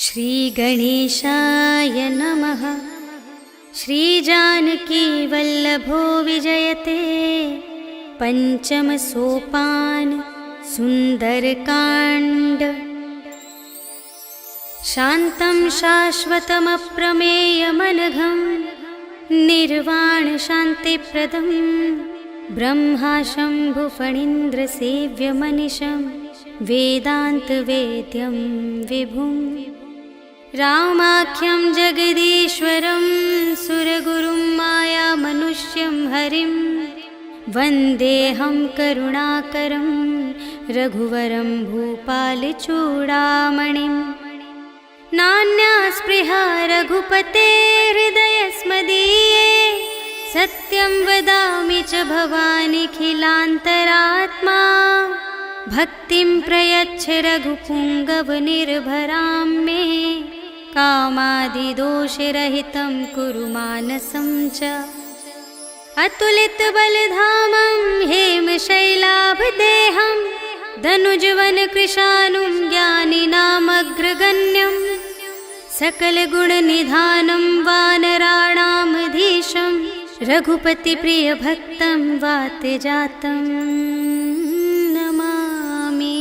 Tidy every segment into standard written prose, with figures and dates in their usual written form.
श्रीगणेशाय नमः। श्रीजानकीवल्लभो विजयते पंचम सोपान सुंदरकांड। शान्तं शाश्वतमप्रमेयमनघं निर्वाण शान्तिप्रदं ब्रह्मा शम्भुफणीन्द्रसेव्यमनिशं वेदान्तवेद्यं विभुं। रामाख्यं जगदीश्वरं सुरगुरुं मायामनुष्यं हरिं वन्देऽहं करुणाकरं रघुवरं भूपालचूडामणिं। नान्या स्पृहा रघुपतेर्हृदयस्मदीये सत्यं वदामि च भवानिखिलान्तरात्मा। भक्तिं प्रयच्छ रघुपुङ्गवनिर्भरां मे कामादिदोषरहितं कुरु मानसं च। अतुलितबलधामं हेमशैलाभदेहं धनुजवनकृशानुं ज्ञानिनामग्रगण्यं सकलगुणनिधानं वानराणामधीशं रघुपतिप्रियभक्तं वातजातं नमामि।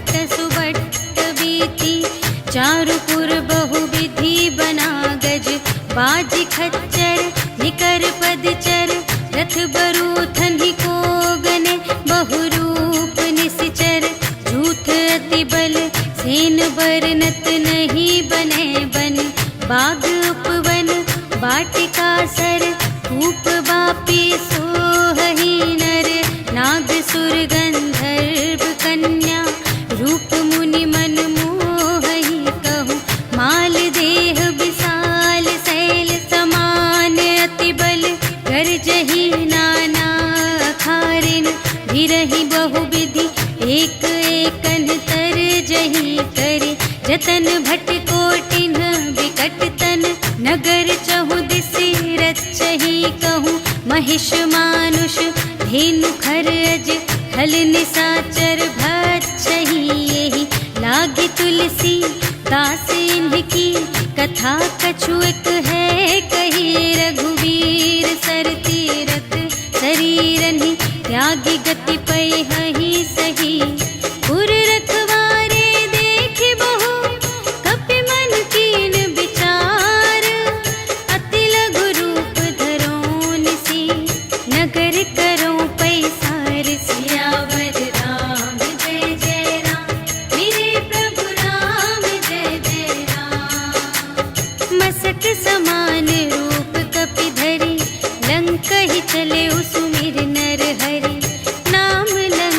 भट्ट सुबट्ट बीती, चारुपुर बहुविधि बना गज, बाजी खच्चर निकर पदचर, रथ बरूथन ही को गने, बहुरूप निसिचर, झूठ अति बल, सेन बरनत नहीं बने बन, बाग उपवन वाटिका सर, कूप बापी सोहही नर, नाग सुर गंधर्व कन्या, रूप मुनि मन मोहही कहूँ, माल देह विशाल शैल समान, अति बल गर्जही नाना अखारिन, भिरहि बहुविधि एक एकन तर जही करे, जतन भट कोटिन विकट तन, नगर चहु दिसि रचही कहूँ, महिष मानुष धेनु खरज, हल निसाचर भक्षही, यही लागी तुलसी दास इनकी, कथा कछु एक है कही, रघुवीर सर तीरथ शरीरनि, त्यागी गति पै हहि सही, पुर रखवारे देखि बहु, कपि मन कीन विचार, अति लघु रूप धरो निसी, नगर करो पैसार, सियावर राम जय जय राम, मेरे प्रभु राम जय जय राम। मसक समान रूप कपि धरि, लंक ही चले सुमिर नर हरि, नाम लंक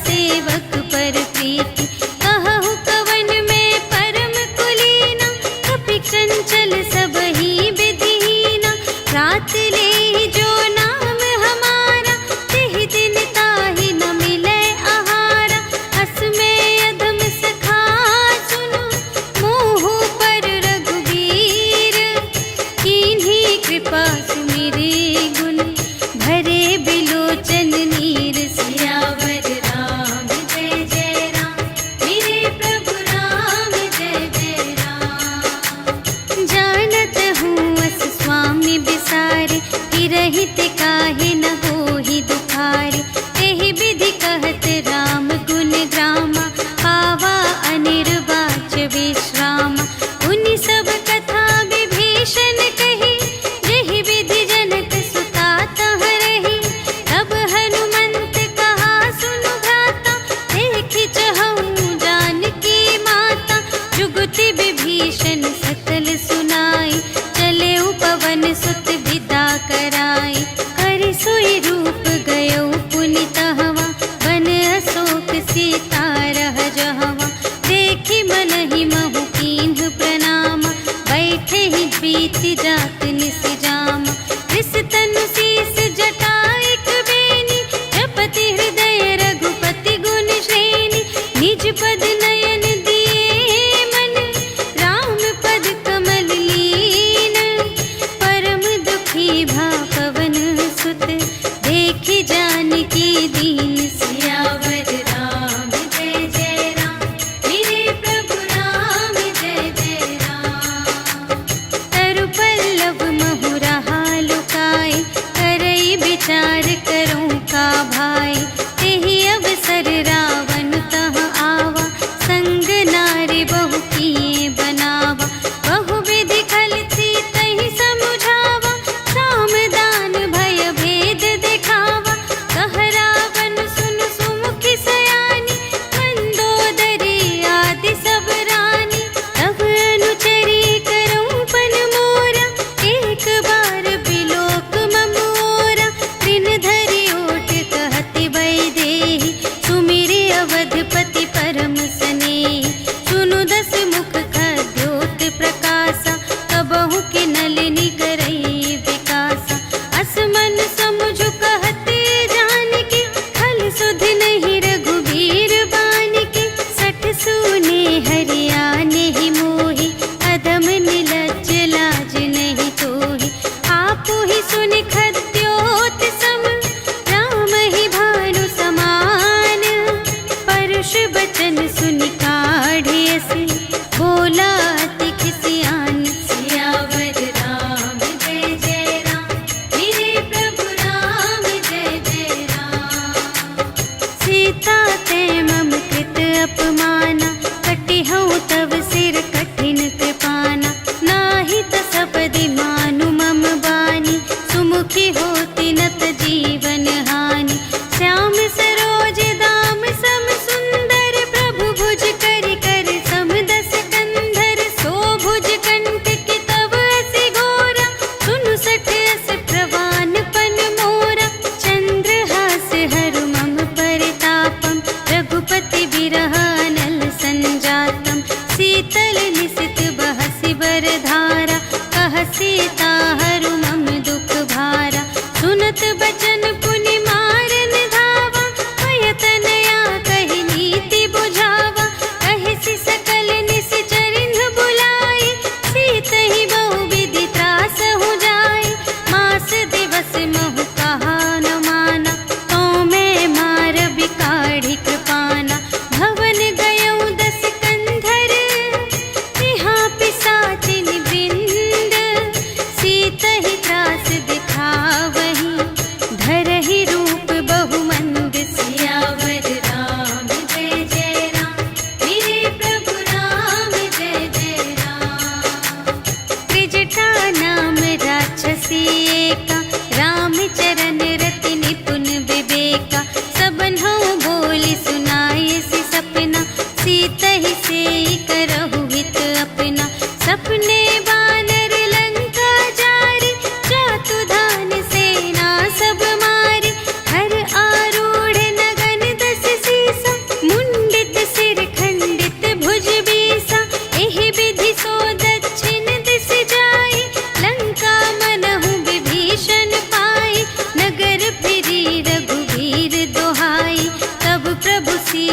सेवक पर प्रीति। कहु कवन में परम कुलीना, कपि चंचल सबहि विधिहीना। रात ले जो नाम हमारा, तिहि दिन ताहि न मिलै आहारा। अस में अधम सखा सुनो, मोहु पर रघुबीर। कीन्ही कृपा सुमिरे गुण, भरे बिलोचन नीर। सियावर राम जय जय राम, मेरे प्रभु राम जय जय राम। जानत हूँ अस स्वामी बिसारे, रहित काहे न होहि दुखारे। एहि विधि कहत राम गुण ग्रामा, पावा अनिर्वाच विश्रामा। उनि सब कथा विभीषण कही, जेहि विधि जनक सुता तह रही। तब हनुमंत कहा सुनु भ्राता, देखि चहऊँ जानकी माता। जुगति विभीषण सकल सुनाई, चले पवन सुत विदा कराई। कर सोई रूप गयो पुनि तहवा, बन अशोक सीता रह जहवा। देखि मनहि महु कीन्ह प्रणामा, बैठे ही प्रीति जात निस जामा। कृस तनु शीस जटा एक बेनी, जपति हृदय रघुपति गुण श्रेणी। निज पद नयन दिए मन, राम पद कमल लीन। परम दुखी भा पवन सुत, देखि जानकी दीन। सियावर राम जय जय राम, मेरे प्रभु राम जय जय राम। तरु पल्लव महु रहा लुकाए, करई विचार करूँ का भाई। तेहि अवसर रावण तह आवा, संग नारी बहु किए बनावा। बहु विधि खल सीतहि समुझावा, साम दान भय भेद दिखावा। कह रावण सुन सुमुखि सयानी, मंदोदरी आदि सब रानी। तब अनुचरी करऊँ पन मोरा, एक बार बिलोक मम ओरा। त्रिन धरि ओट कहति वैदेही, सुमिरि अवधपति परम स्नेही। सुनु दस मुख खद्योत प्रकाशा, कबहु के नलिनी करई विकासा। अस मन समुझ कहते जानकी, खल सुध नहीं रघुबीर बानिके। सठ सूने हरियाने ही मोहि, अधम निलज्ज लाज नहीं तोहि। आपु ही सुनि खद्योत सम, राम ही भानु समान। परुष बचन सुनि काढ़े अस, बोला अति खिसियान। सियावर राम जय जय राम, मेरे प्रभु राम जय जय राम। सीता ते मम कृत अपमाना, कटिहउँ तव सिर कठिन कृपाना। नाही त सपदि मानु मम बानी, सुमुखी होती नत जीवन हानि। श्याम सरोज दाम सम सुंदर, प्रभु भुज करि कर सम दस कंधर। सो भुज कंठ की तब असी घोरा, सुनु सठ अस प्रवान पन मोरा। चंद्रहास हरु मम परितापम, रघुपति बिरह अनल संजातम। शीतल निसित बहसि बरधारा, कह सीता हरु मम दुख भारा। सुनत बचन पुनि मारन धावा, भय तनया कहि नीति बुझावा। कहिसि सकल निश्चरिन्ह बुलाई, सीतहि बहु विधि त्रासहु जाई। मास दिवस महु कहा न माना, तो मैं मार बिकाढ़ी कृपाना। भवन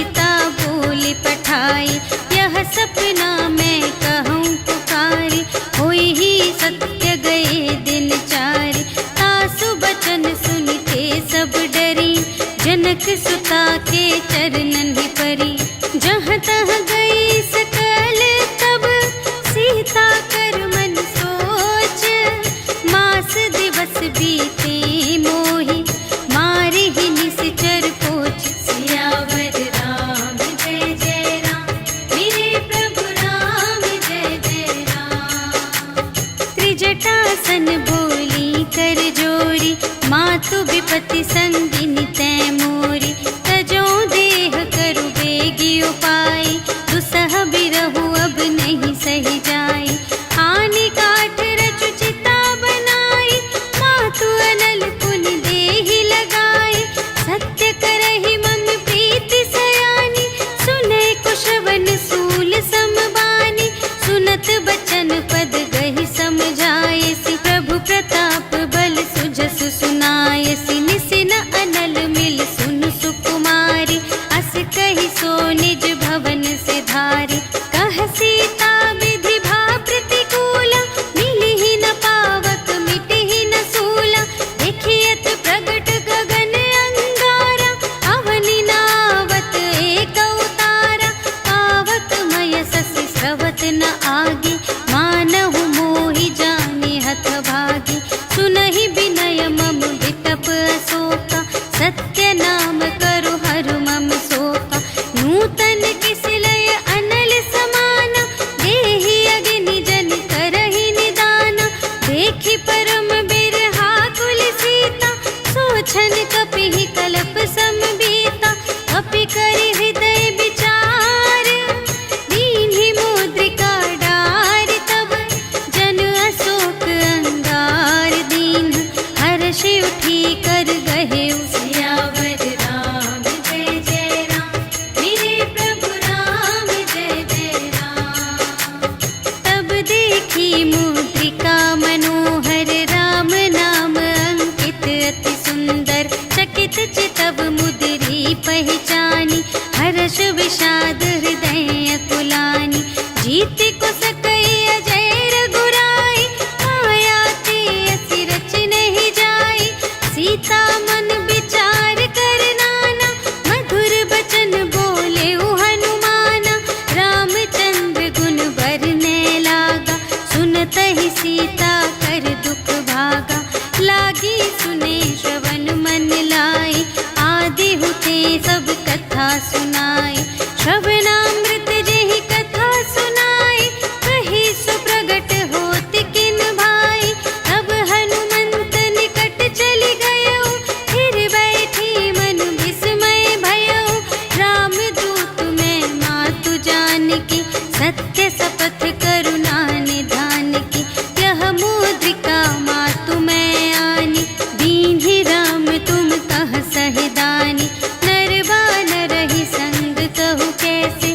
सीता बोली पठाई, यह सपना मैं कहूँ पुकारी, होई ही सत्य गए दिन चारि, तासु बचन सुनते सब डरी, जनक सुता के चरणन ही परी, जहाँ तहाँ गई सकल तब सीता कर मन सोच, मास दिवस बीते मोहि मारे ही निश्चर पोच, सियावर राम जय जय राम, मेरे प्रभु राम जय जय राम। त्रिजटासन बोली कर जोरी, मातु विपति संगिनी तै मोरी, तजो देह करु बेगी उपाय, दुसह बिरहु अब नहीं सही जाई, आने काठ रचु चिता बनाई, मातु अनल पुन देहि लगाई, सत्य करहि मम प्रीति सयानी, सुनै कुशवन सूल समबानी, सुनत बचन पद गहि समझायसि, प्रभु प्रताप बल सुजस सुनायसि, निसिन अनल मिल सुन सुकुमारी, अस कहि सो निज भवन से धारी, कह सीता विधि भा प्रतिकूला, मिलिहि न पावक मिटिहि न सूला, देखियत प्रगट गगन अंगारा, अवनि नावत एक अवतारा, पावक मय ससि स्रवत न आगे, मानहु मोहि जानि हथ भागी, सुनहि विनय मम विटप अशोका, सत्य नाम करु हरु मम शोका, नूतन किसलय अनल समाना, देहि अग्नि जन करहि निदाना, देखि परम बिरहा कुल सीता, सोचन कपिहि कलप समबीता, कपि करि हृदय विचार, दीन्हि मुद्रिका डारि तब, जन अशोक अंगार दीन, हर्षि उठी कर गहे सियावर राम जय जय राम, मेरे प्रभु राम जय जय राम। तब देखी मुद्रिका मनोहर, राम नाम अंकित अति सुंदर, चकित चितव मुद्री पहचानी, हर्ष विषाद हृदय अकुलानी, जीत को सकई अजय रघुराई, माया ते असि रच नहीं जाई, सीता मन विचार कर नाना, मधुर बचन बोले हनुमाना, रामचंद्र गुण बरने लागा, सुनत ही सीता कर दुख भागा, लागी सुने श्रवण मन लाई, आदि हुते सब कथा सुनाई, श्रवणामृत जेहि कथा सुनाई, कही सुप्रगट होत किन भाई, तब हनुमंत निकट चली गयो, फिर बैठी मन विस्मय भयो, राम दूत में मातु जानकी, सत्य शपथ करुणा निधान की, यह मुद्रिका मातु मैं आनी, दीन्हि राम तुम कह सहिदानी, नर बानर ही संग कहु कैसे,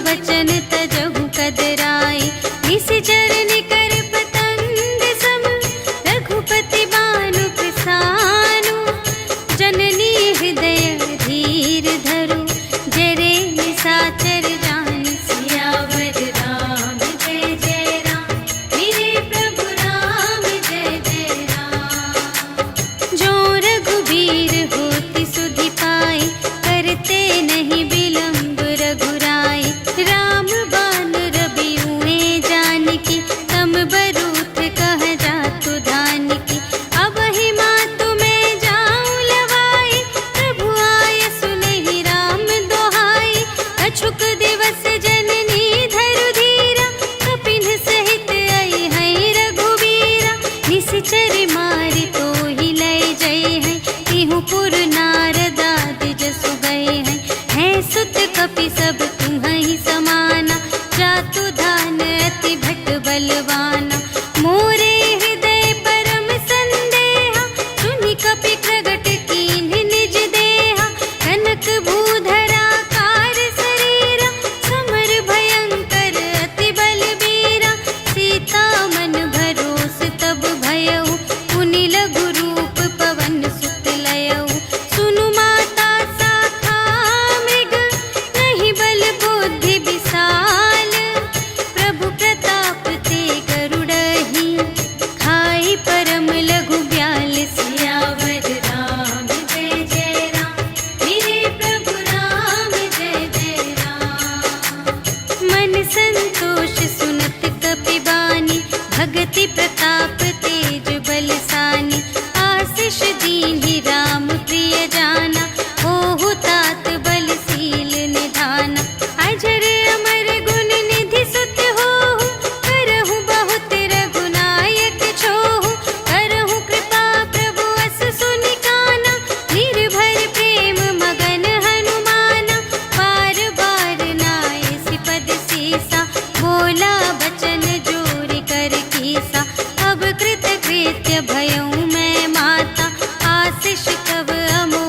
बचन तजहु कदराए। निश्चर निकर पतंग सम रघुपति बानु प्रसानु। जननी हृदय धीर धरु जरे निशाचर जान। सियावर राम जय जय राम, मेरे प्रभु राम जय जय राम। जो रघुबीर होति सुधि पाए, करते नहीं विलंब रघुराई। राम बान रबियुए जानकी, तम बरूथ कह जातु धानिकी। अब ही मातु मैं जाऊं लवाई, प्रभु आय सुनहि राम दोहाई। अछुक दिवस जननी धरु धीरा, कपिन सहित आई हैं रघुवीरा। निश्चर मारि तोहि लय जय हैं, तिहु पुर नारद आदि जसु गए हैं। हैं सुत कपि सब तुम्हि समाना, जातु धान अति भट बलवाना। मोरे हृदय परम संदेहा, सुनि कपि प्रगट कीन्ह निज देहा। कनक भूधरा कार शरीरा, समर भयंकर अति बलबीरा। सीता मन भरोस तब भयउ, पुनि लघु रूप पवन सुत लयउ। सुनु माता शाखा मृग, नहीं बल बुद्धि विशाल। प्रभु प्रताप ते गरुड़हि, खाई परम लघु ब्याल। सियावर राम जय जय राम, मेरे प्रभु राम जय जय राम। मन संतोष सुनत कपि बानी, भगति प्रताप तेज बलसानी। आशीष दीन्हि राम प्रिय जाना, होहु तात बलशील निधाना। अजर अमर गुण निधि सुत होहु, करहु बहुत रघुनायक छोहु। करहु कृपा प्रभु अस सुनि काना, निर्भर प्रेम मगन हनुमाना। बार बार नाय सिपद सीसा, बोला बचन जोरि कर कीसा। अब कृत कृत्य भयउ मैं माता, आशीष तब अमोल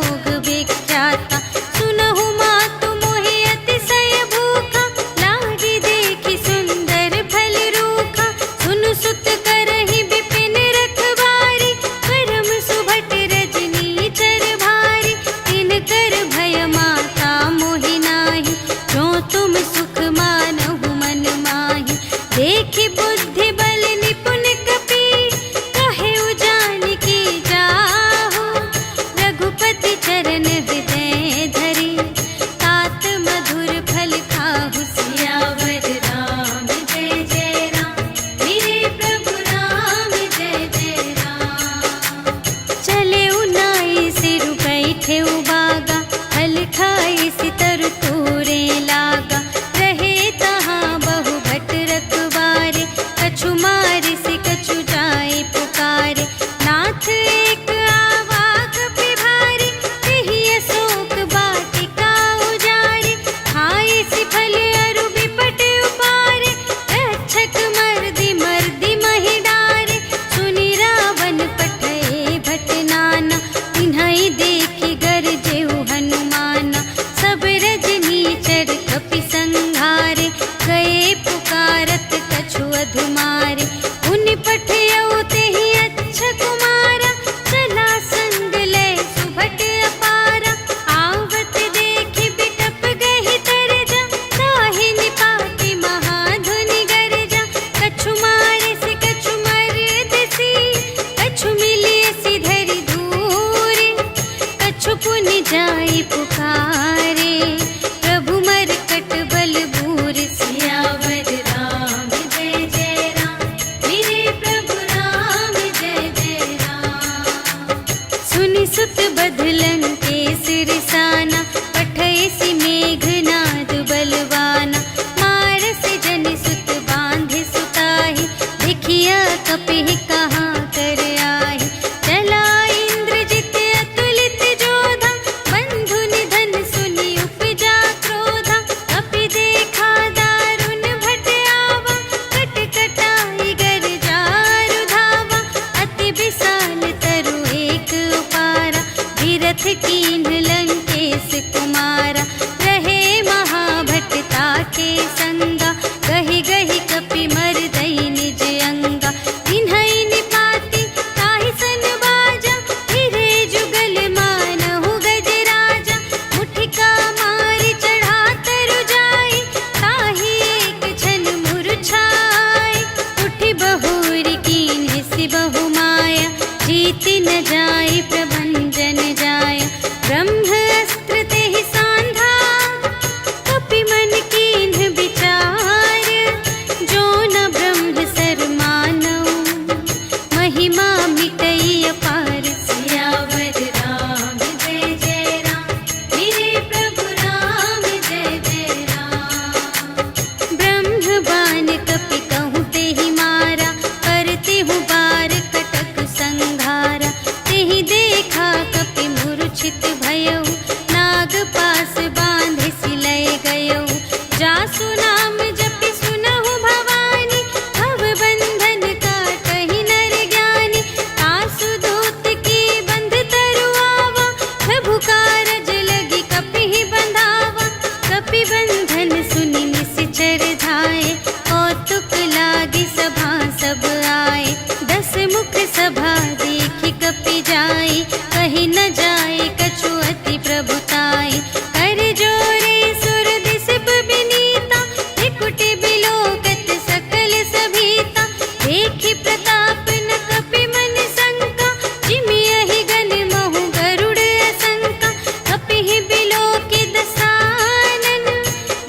त्रिपुटी बिलोकत सकल सभीता, देखि प्रताप न कपि मन शंका, जिमियहि गण महु गरुड़ असंका, कपिहि बिलोकि दसानन,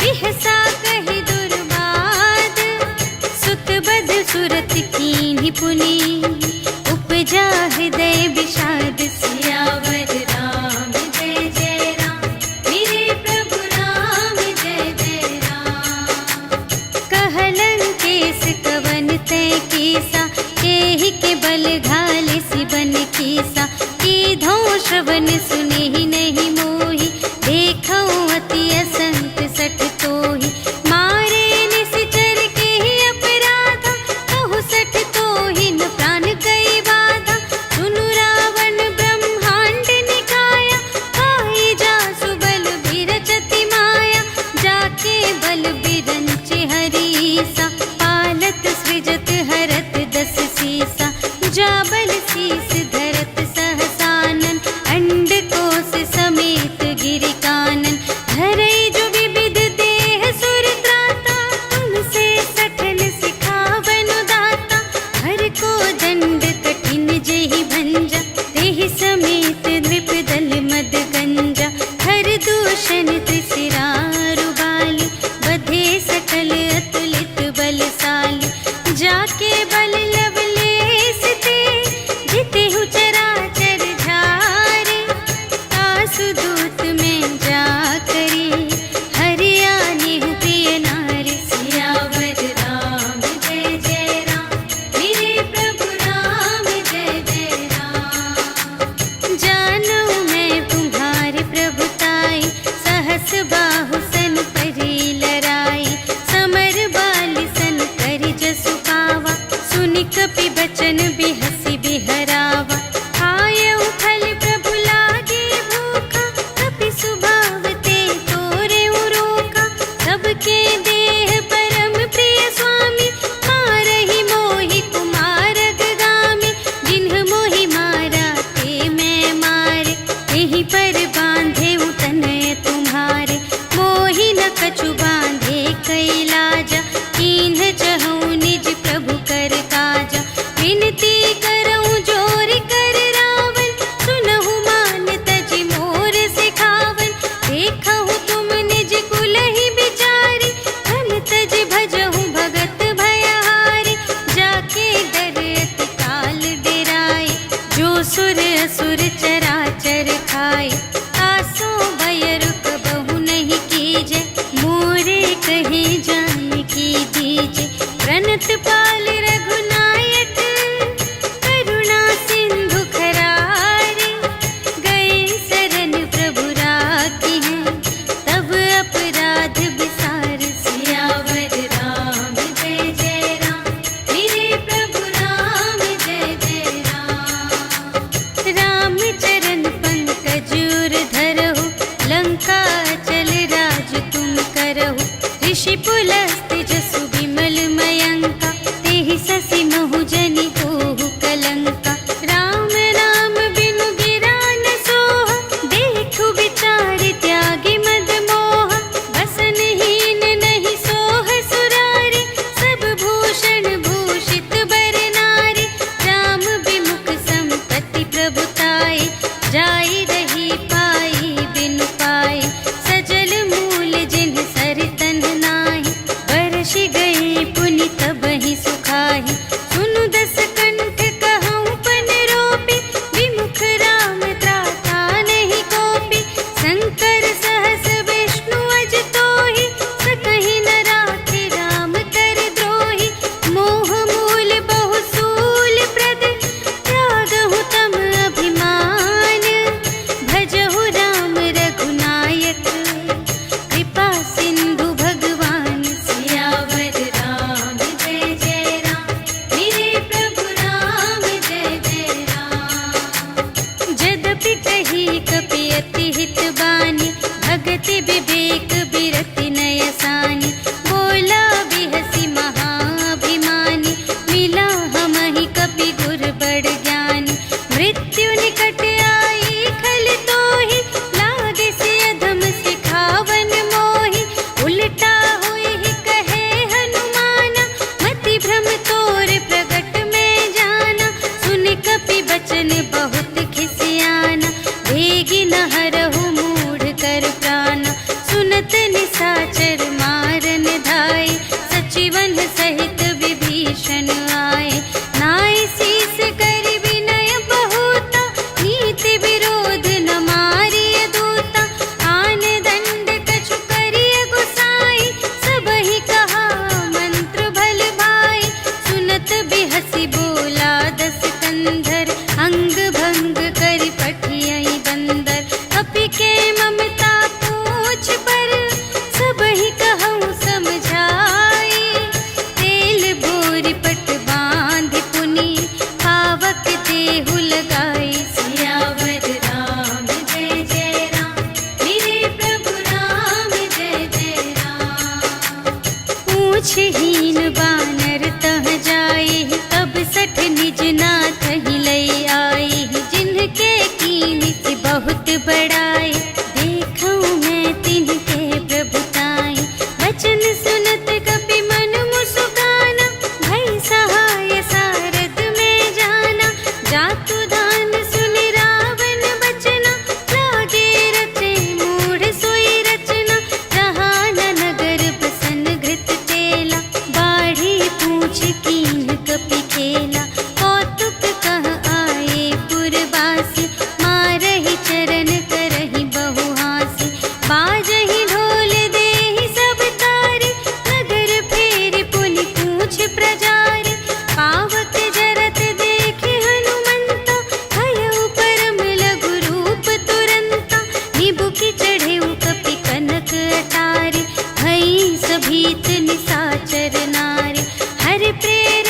बिहसा कहि दुर्बाद, सुत बध सुरत कीन्हि पुनि, उपजा हृदय विषाद। सियावर राम जय जय राम, मेरे प्रभु राम जय जय राम। कहलन केस कवन तय कीसा, केहि के बल घाले सिबन कीसा, कीधौ श्रवण सुनेहि नहीं मोहि, देखौ अति असंत सठ तोहि, मारे निश्चर केहि अपराधा, कहु सठ तोहि न प्राण कई बाधा, सुनु रावण ब्रह्मांड निकाया, खाई जासु बल बिरचति माया, जाके बल बिरंच हरीसा, पालत सृजत हरत दस सीसा, जा बल शीस धरत सहसानन, अंड कोश समेत गिरि कानन, धरई जो विविध देह सुर त्राता, तुमसे सठन सिखावन दाता, हर को दंड कठिन जेहि भंजा, तेहि समेत नृप दल मद गंजा, हर दूषण त्रिशिरारु बाली, बधे सकल अतुलित बलशाली, जाके बल लवलेस ते, जितेहु चराचर झारे, आसु दूत में जा करी, हरियानेहु प्रिय नारी। सियावर राम जय जय राम, मेरे प्रभु राम जय जय राम। जानू मैं तुम्हारे प्रभुताई, सहस बाहु सन परी लराई, समर बाली सन करि जसु पावा, सुनि कपि बचन बिहसि बिहरावा, आयउ फल प्रभु लागे भूखा, कपि सुभाव ते तोरेउ रोका, सबके देह परम प्रिय स्वामी, मारहि मोहि कुमारग गामी, जिन्ह मोहि मारा ते मैं मारे, तेहि पर बांधे तनय तुम्हारे, मोहि न कछु बांधे कैलाजा, कीन्ह चहु निज प्रभु कर काजा, विनती करऊं जोर कर रावण, सुनहु मान तजि मोर सिखावन, देखहु तुम निज कुलहि बिचारी, धन तज भजहु भगत भयहारी, जाके डर अति काल डेराए, जो सुर असुर चराचर खाए, आसो भय रुक बहु नहीं कीजे, मोरे कहे जानकी दीजे, प्रणत पाल रघुनायक, करुणा सिंधु खरारे, गए शरण प्रभु राखी हैं, तब अपराध बिसार। सियावर राम जय जय राम, मेरे प्रभु राम जय जय राम। राम चरण पंकज उर धरहु, लंका चल राज तुम करहु, ऋषि पुलस्त्य जसु विमल मयंका, तेहि ससि महु जनि होहु कलंका, राम नाम बिनु गिरा न सोहा, देखु विचार त्यागी मद मोहा, बसनहीन नहीं सोह सुरारी, सब भूषण भूषित बर नारी, राम विमुख संपत्ति प्रभुताई, जाई रही पाई बिनु पाई, सजल मूल जिन्ह सर तन नाही, बरषि सुग्रीवन सहित विभीषण आए। नाय शीस कर विनय बहुता, नीति विरोध न मारिय दूता। आन दंड कछु करिय गुसाई, सबहि कहा मंत्र भल भाई। सुनत बिहसी बोला दस कंधर, अंग भंग करि पठियहि बंदर। कपि के ममता पूछ पर, सबहि कहउँ समझाई। तेल बोरि पट बाँधि पुनि, पावक देहु लगाई। सियावर राम जय जय राम, मेरे प्रभु राम जय जय राम। पूछहीन बानर तह जाई, तब सठ निज नाथ ही लई आई। जिनके कीन्हि बहुत बड़ाई, देखऊँ मैं तिनके प्रभुताई। वचन सुनत कपि मन मुसुकाना, भई सहाय सारद में जाना। जातु धान सुनि रावण बचना, लागे रचे मूढ़ सोई रचना। जहाँ न नगर बसन घृत तेला, बाढ़ी पूछ कीन्ह कपि खेला। कौतुक कह आए पुरवासी, मारहि चरण करहि बहुहासी। बाजहि ढोल देहि सब तारि, नगर फेरि पुनि पूछ प्रजारि। पावक जरत देखि हनुमंता, भयउ परम लघु रूप तुरंता। निबुकि चढ़ेउ कपि कनक अटारी, भई सभीत निसाचर नारी। हरि प्रेम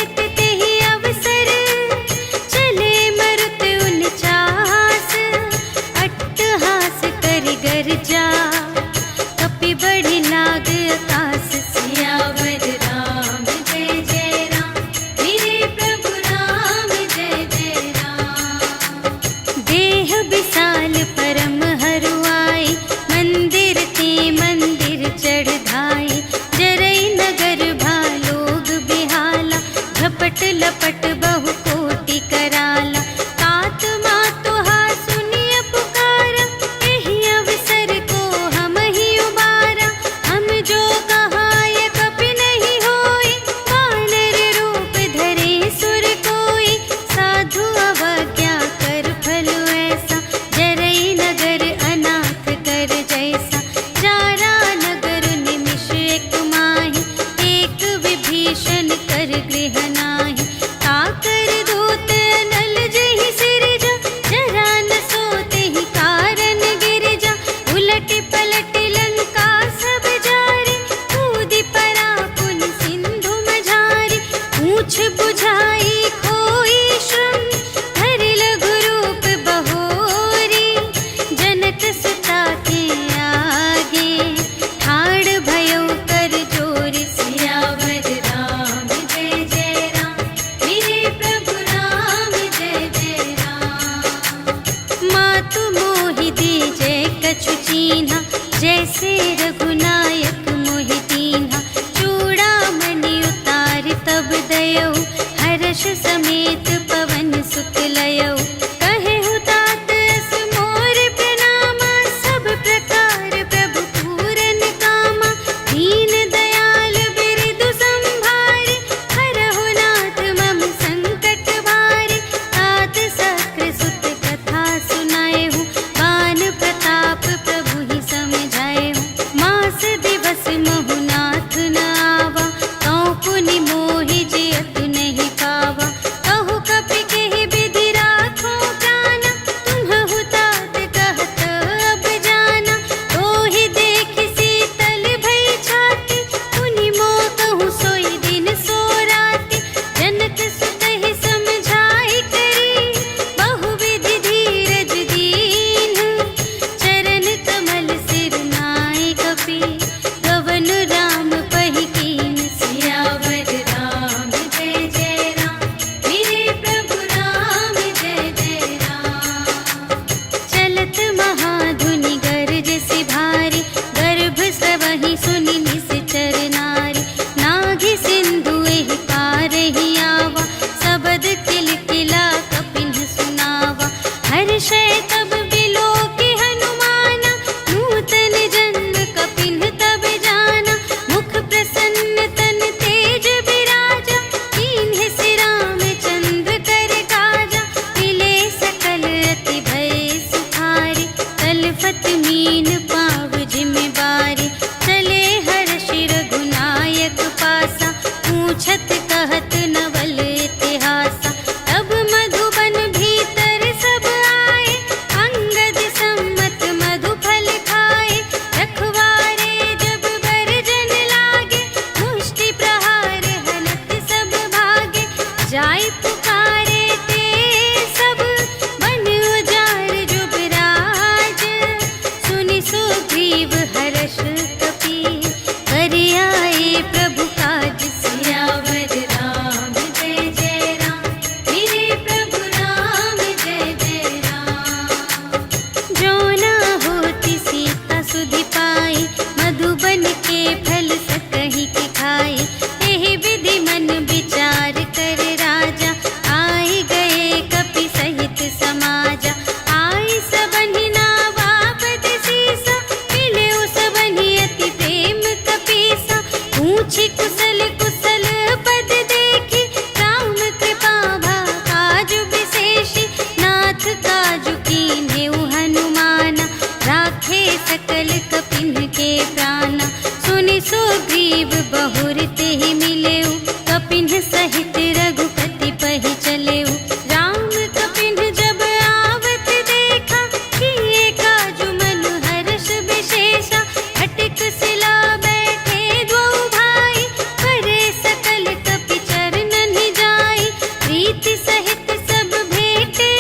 कुशल कुशल पद देखी, राम कृपा भा काजु विशेषी। नाथ काजु कीन्हेउ हनुमाना, राखे सकल कपिन के प्राणा। सुनि सुग्रीव बहुर तेहि मिलेउ, कपिन सहित रघुपति पहि चलेउ। राम कपिन जब आवत देखा, किए काजु मन हर्ष विशेषा। अटिक सिला बैठे द्वौ भाई, करे सकल कपि चरणन जाई। प्रीति सहित सब भेटे,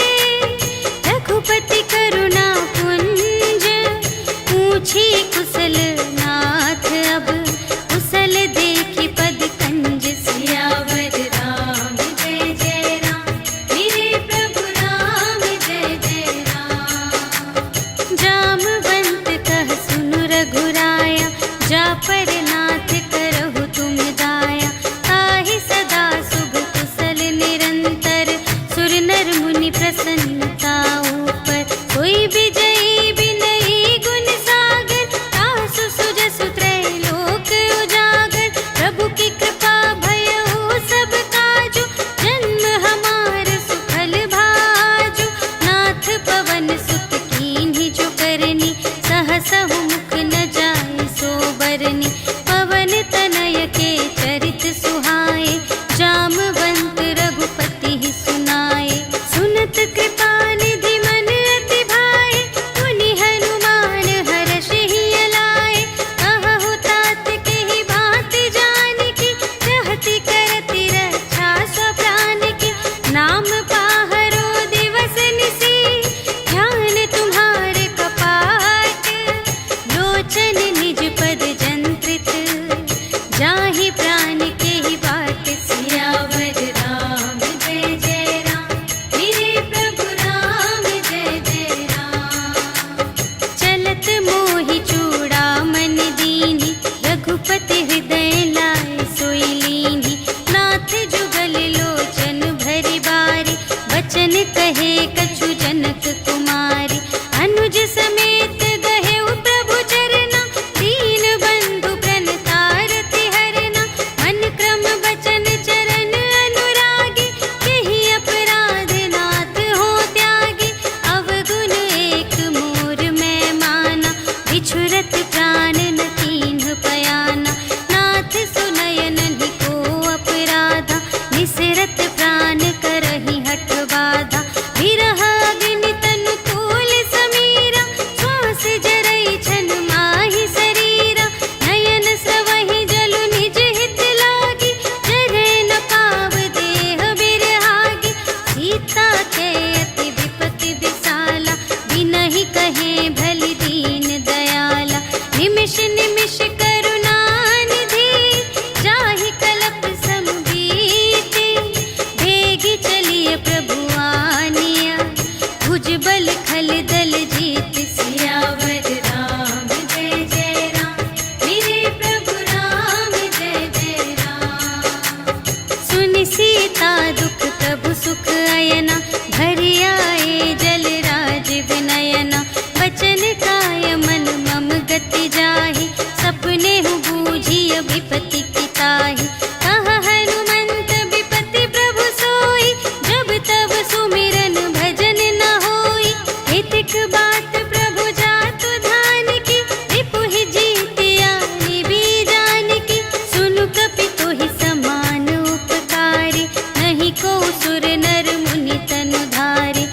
रघुपति करुणा पुंज। पूछी कुशल नाथ अब, कुशल देखी पद कंज। सियावर राम जय जय राम, मेरे प्रभु राम जय जय राम। जामवंत कह सुनु रघुराया, जा पर नाथ करहु तुम दाया। ताहि सदा शुभ कुशल निरंतर, सुर नर मुनि प्रसन्नता ऊपर। कोई विजयी विनयी गुण सागर, तासु सुजसु त्रैलोक उजागर। प्रभु की कृपा भयउ सब काजु, जन्म हमार सुफल भाजु। नाथ पवन सुत कीन्हि जो करनी, सहसहु मुख न जाय सो बरनी। पवन तनय के चरित सुहाए, जामवंत रघुपति सुनाए। सुनत कृपा निधि मन अति भाए, मुनि हनुमान हरषि लाए। कहु तात केहि बात जानकी, रहति करति रक्षा सब प्राण की। नाम पाहरो दिवस निसी, ध्यान तुम्हारे कपाट। लोचन निज पद जंत्रित, जाहि प्राण केहि बाट। सियावर राम जय जय राम, मेरे प्रभु राम जय जय राम। चलत मोहि चूड़ामणि दीन्हि, रघुपति हृदय लाए सोई लीन्हि। नाथ जुगल लोचन भरि बारी, वचन कहे कछु जनक कुमारी। अनुज समेत गहेउ प्रभु चरना, दीन बंधु प्रणतारति हरना। मन क्रम बचन चरण अनुरागी, केहि अपराध नाथ हो त्यागी। अवगुण एक मोर मैं माना, बिछुरत प्राण न कीन्ह पयाना। नाथ सुनयनहि को अपराधा, निसरत प्राण करहि हठ बाधा। विरह अग्नि तनु तूल समीरा, श्वास जरई छन माहि शरीरा। नयन स्रवहि जलु निज हित लागी, जरै न पाव देह बिरहागी। सीता के अति विपति विसाला, बिनहि कहे भलि दीन दयाला। निमिष निमिष करुणा निधि, जाहि कलप सम बीति। भेगी चलिए प्रभु आनिया, भुज बल खल दल जीत। सियावर राम जय जय राम, मेरे प्रभु राम जय जय राम। सुनि सीता दुख प्रभु सुख अयना, भरि आए जल राज विनयना। वचन काय मन मम गति जाहि, सपने हु बूझिय विपति की ताहि। कहा हनुमंत विपति प्रभु सोई, जब तब सुमिरन भजन न होई। हितिक बात प्रभु जातु धान की, रिपुहि जीतिया निबी जानकी। सुनु कपि तोहि समान उपकारी, नहीं को सुर नर मुनि तनु धारी।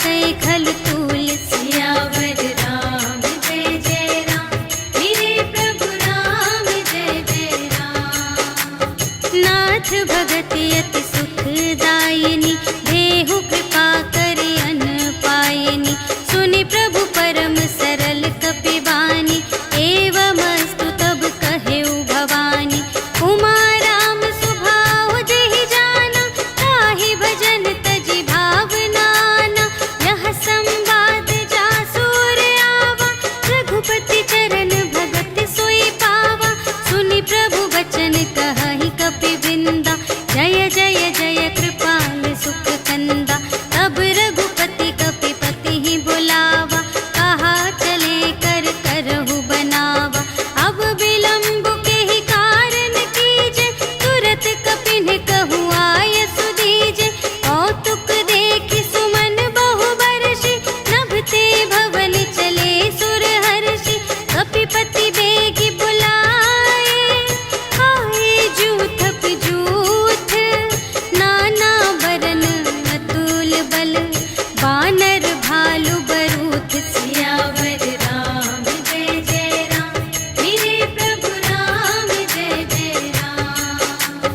कै खल तूल सियावर राम जय जय राम, मेरे प्रभु राम जय जय राम। नाथ भगत अति सुखदायिनी, देहु कृपा करे अन पायिनी। सुनि प्रभु परम सरल कपिवानी, एवमस्तु तब कहेउ भवानी। उमा राम सुभाव जेहि जाना, ताहि भजन तजि भावनाना। यह संवाद जासुर आवा, रघुपति चरण भगत सोई पावा। सुनि प्रभु वचन कहहि कपिवृंदा, जय जय जय कृपाल सुख कंदा। तब रघुपति कपिपति ही बुलावा, कहा चले कर करहु बनावा। अब विलंब के ही कारण कीजे, तुरत कपिन कहु आय सुदीजे। कौतुक देखि सुमन बहु बरषि, नभते भवन चले सुर हर्षि। कपिपति बेगी बुलाए, आए जूथप जूथ। नाना बरन अतुल बल, बानर भालु बरूथ। सियावर राम जय जय राम, मेरे प्रभु राम जय जय राम।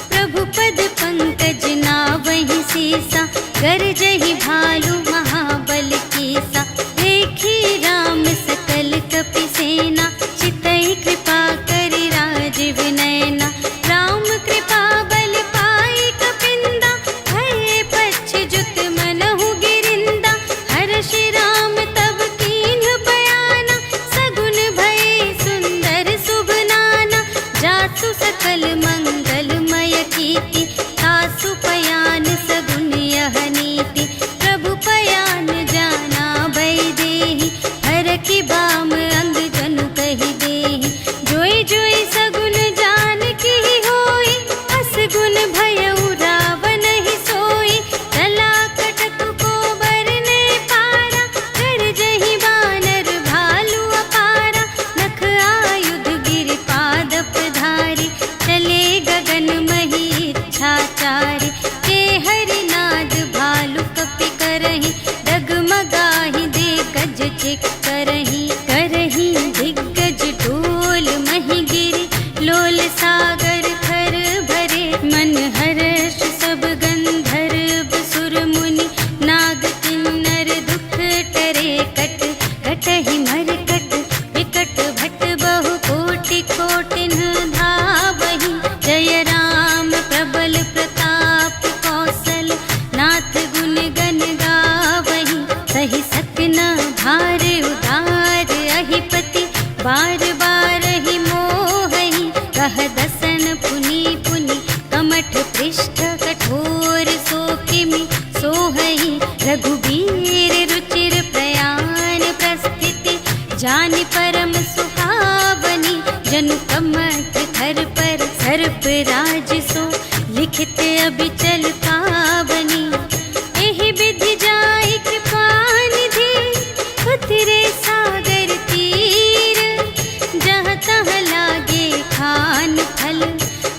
प्रभु पद पंकज नावहि सीसा, गरजहि भालु महाबल कीसा। देखी राम सकल कपि सेना, चितहि कृपा करि राजीव नयना। राम कृपा बल पाई कपिंदा, भये पच्छिजुत मनहु गिरिंदा। हर्षि राम तब कीन्ह बयाना, सगुन भये सुंदर शुभ नाना। जासु सकल मंगलमय कीर्ति, तासु पयान सगुन यह नीति। प्रभु पयान जाना भय देहि, हरखि बाम अंग जनु कहि देहि। जोई जोई सगुन जान की होई, असगुन भयउ रावण ही सोई। चला कटक को बरने पारा, गरजहि बानर भालु अपारा। नख आयुध गिरि पादप धारी, चले गगन मही इच्छाचारी। के हरिनाद भालु कपि करहि, डगमगाहि दे गज चिक करहि। करहि दिग्गज डोल महि गिरि, लोल सागर खर भरे। मन हर्ष सब गंधर्व सुर मुनि, नाग किन्नर दुख टरे। कट कटहि मरकट विकट भट, बहु कोटि कोटिन धावहि। जय राम प्रबल प्रताप कौशल, नाथ गुण गण गावहि। सहि सकना भार उदार अहिपति, बार बार ही मोहहि। कह दसन पुनि पुनि, कमठ पृष्ठ कठोर सोकिमि सोहहि। रघुबीर रुचिर प्रयाण प्रस्थिति, जानि परम सुहावनी। जनु कमठ धर पर सर्प राज सो, लिखित अबिचल पावनी। एहि विधि जाई कृपा निधि, उतरे सागर तीर। जहाँ तहाँ लागे खान फल,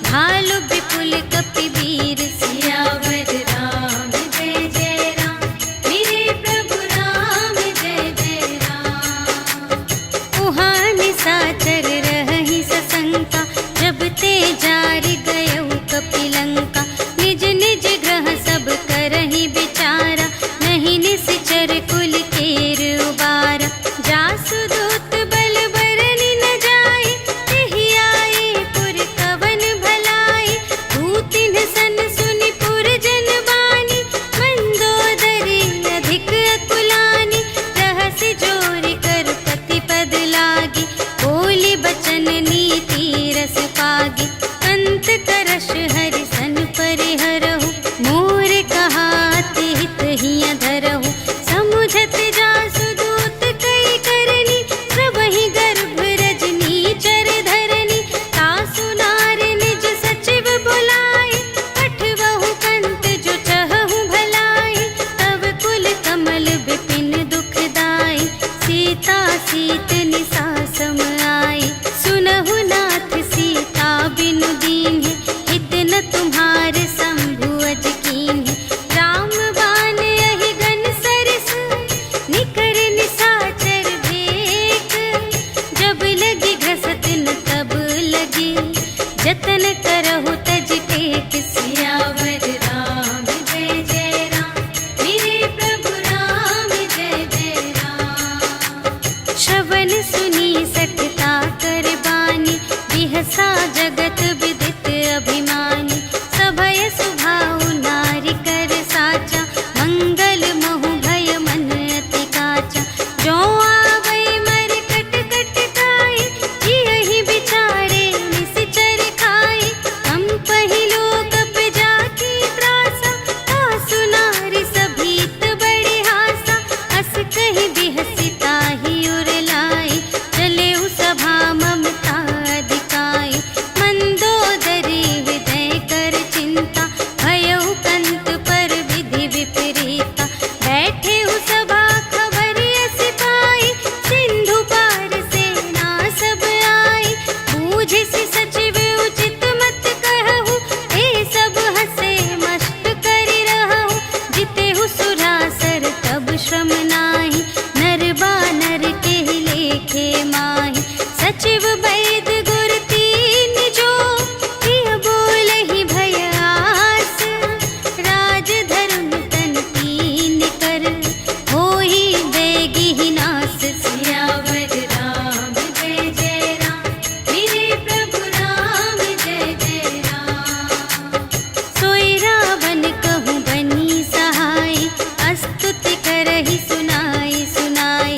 भालु विपुल कपिवीर। सियावर राम जय जय राम, मेरे प्रभु राम जय जय राम। उहाँ निशाचर रहहि सशंका, जब ते जारि गयउ कपिलंका। निज निज ग्रह सब करहि विचारा, नहीं निश्चर कुल केर उबारा। जासु दूत बल बरनि न जाए, तेहि आए पुर कवन भलाई। दूतिन सन सुनि पुर जन बानी, मंदोदरी अधिक अकुलानी। रहसि जोरि कर पति पद लागी, बोली बचन नीति रस पागी। अंत करश हरि सन परिहरहु, मोर कहाति हित हिय धरहु। समुझत जासु दूत कई करनी, कही सुनाई सुनाई,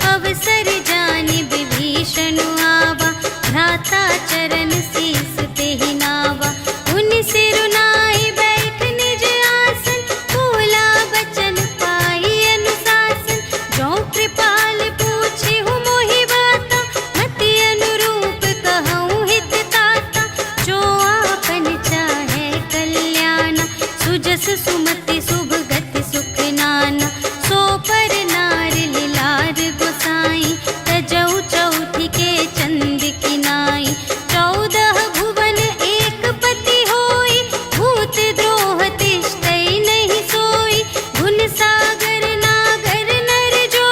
अवसर जानि विभीषण आवा, भ्राता चरण शीस ते ही नावा। उन सिरुनाई बैठ निज आसन, बोला बचन पाई अनुशासन। जो कृपाल पूछे हूँ मोहि बाता, मति अनुरूप कहूँ हित ताता। जो आपन चाहे कल्याण, सुजस सुमति शुभ गति सुख नाना। सो पर नार लिलार गोसाई, तजौ चौथी के चंद की नाई। 14 भुवन एक पति होई, भूत द्रोह तिष्ठै नहीं सोई। गुण सागर नागर नर जो,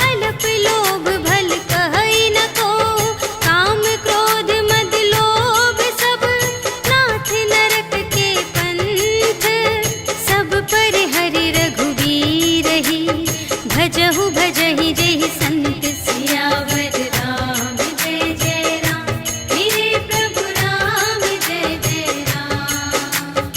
अल्प लोभ भल कहै न को। काम क्रोध मद लोभ सब, नाथ नरक के पंथ। सब पर हरि रघुवीर ही, भजहु भजहि जेहि संत सियावर राम जय जय राम, मेरे प्रभु राम जय जय राम।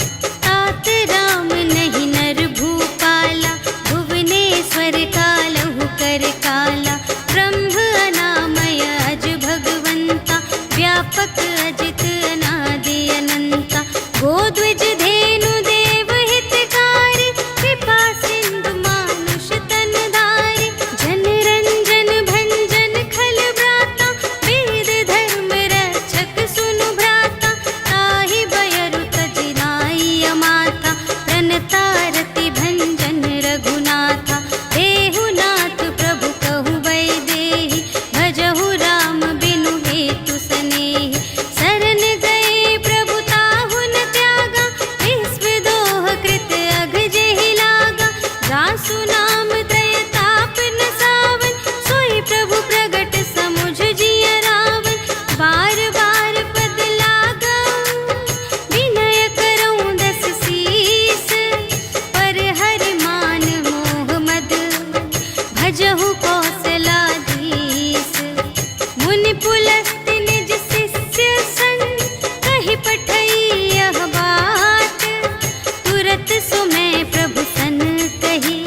तात राम नहीं नर भूपाला, भुवनेश्वर कालहु कर काला। ब्रह्म अनामय अज भगवंता, व्यापक अजित अनादि अनंता। गोद्विज धेनु देव हितकारी, कृपा सिंधु मानुष तन धारी। जन रंजन भंजन खल व्राता, वेद धर्म रक्षक सुनु भ्राता। ताहि बयरु तजि नाई अमाता, प्रणतारति भंजन रघुनाथा। देहु नाथ प्रभु कहु वैदेही, भजहु राम बिनु हेतु सनेही। शरण गए प्रभु ताहु न त्यागा, विश्व दोह कृत अघ जेहि लागा। जासु नाम त्रय ताप न सावन, सोई प्रभु प्रगट समुझ जिय रावण। बार बार पद लागा, विनय करऊँ 10 शीस। पर हरि मान मोह मद, भजहु कौशलाधीश। मुनि पुलस्त्य निज शिष्य संग, कहि पठई यह बात। तुरत सो मैं प्रभु सन कही,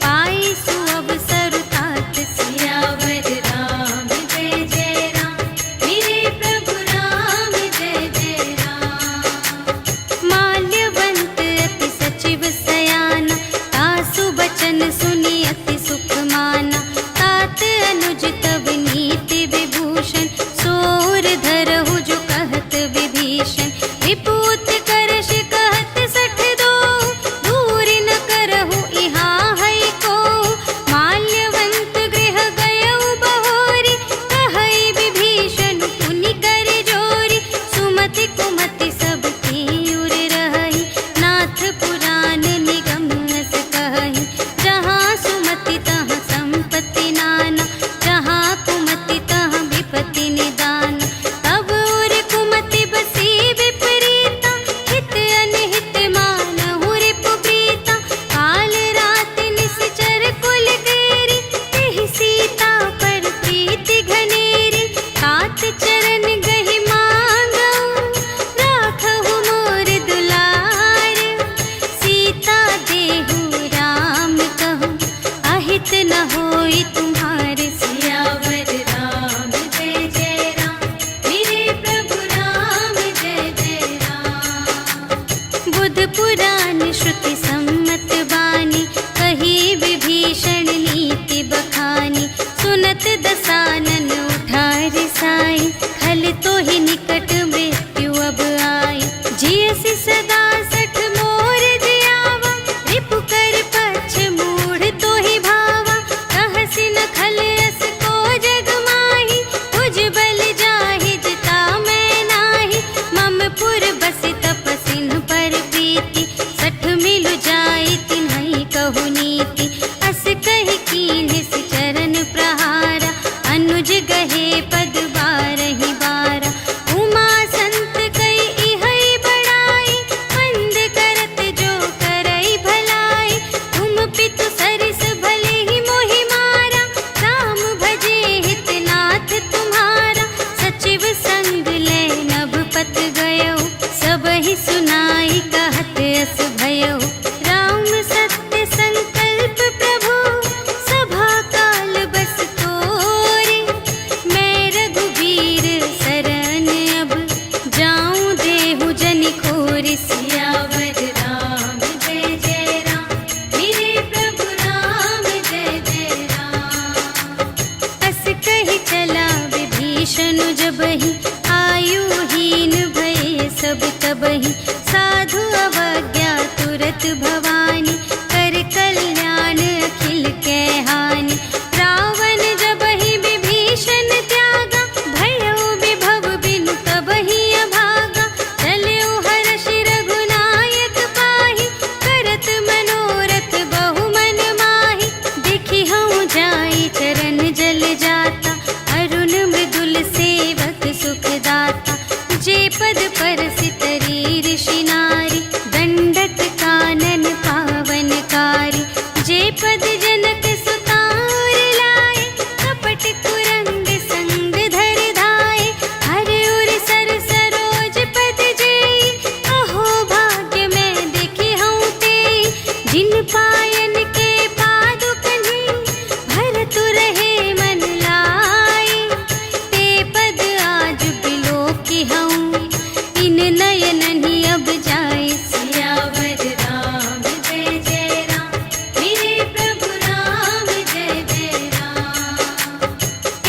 पाई सुअवसर तात। सियावर राम जय जय राम, मेरे प्रभु राम जय जय राम। माल्यवंत अति सचिव सयाना, तासु बचन सुनि अति सुख माना। तात अनुज तव नीति विभूषण, सोर धरहु जो कहत विभीषण। विपूत करश कहत 62, दूरि न करहु इहाँ है को। माल्यवंत गृह गयउ बहोरी, कहै विभीषण पुनि कर जोरी। सुमति कुमति सब तीउर रहहि, नाथ पुराण निगम अस कहहि। जहाँ भवानी, कर कल्याण अखिल के हानि। रावण जब ही विभीषण त्यागा, भयो विभव बिनु तब ही अभागा। चल्यो हर्षि रघुनायक पाहि, करत मनोरथ बहु मन माहि। देखि हऊँ जाई चरण जल जाता, अरुण मृदुल सेवक सुखदाता। जे पद परसितरी ऋषि नारी, दंडक कानन पावनकारी। जे पद जनक सुतार लाए, कपट कुरंग संग धर धाए। हर उर सर सरोज पद जेई, अहो भाग्य में देखी हूँ तेई। जिन पायन के पादुकन्हि, भरतु रहे मन लाई। ते पद आज बिलोकी हूँ, इन नयन ही अब जाए। सियावर राम जय जय राम, मेरे प्रभु राम जय जय राम।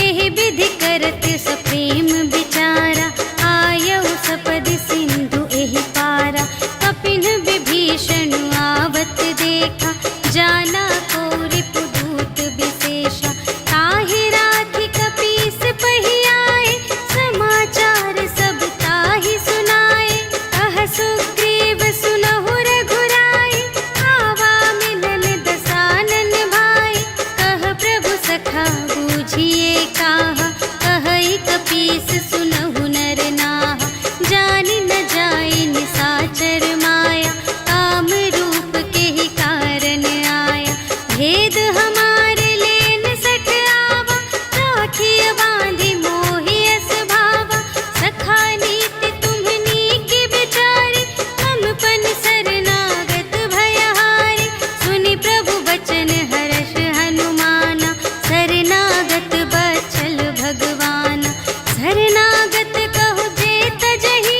एहि विधि करत सप्रेम विचारा, आयऊ सपदि सिंधु एहि पारा। कपिन विभीषण आवत देखा, जाना को रिपुदूत विशेषा। ताहि राखी कपीस पहियाए, समाचार सब ताहि सुनाए। कह सुग्रीव सुनहु रघुराई, आवा मिलन दसानन भाई। कह प्रभु सखा बूझिए काहा, कहई कपीस सुनहु नर नाहा। जानि न जाई निसाचर माया, काम रूप के ही कारण आया। भेद हमारे लेन सठ आवा, राखिय बांधि मोहि अस भावा। सखा नीति तुम्हनी के विचारी, मम पन शरणागत भयहारी। सुनि प्रभु बचन हर्ष हनुमाना, शरणागत बचल भगवाना। शरणागत कहु जे तजहि,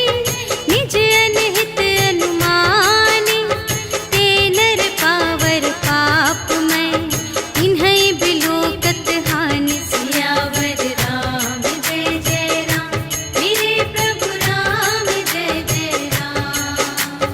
निज अनहित अनुमानी। ते नर पावर पाप मैं, इन्है बिलोकत हानि। सियावर राम जय जय राम, मेरे प्रभु राम जय जय राम।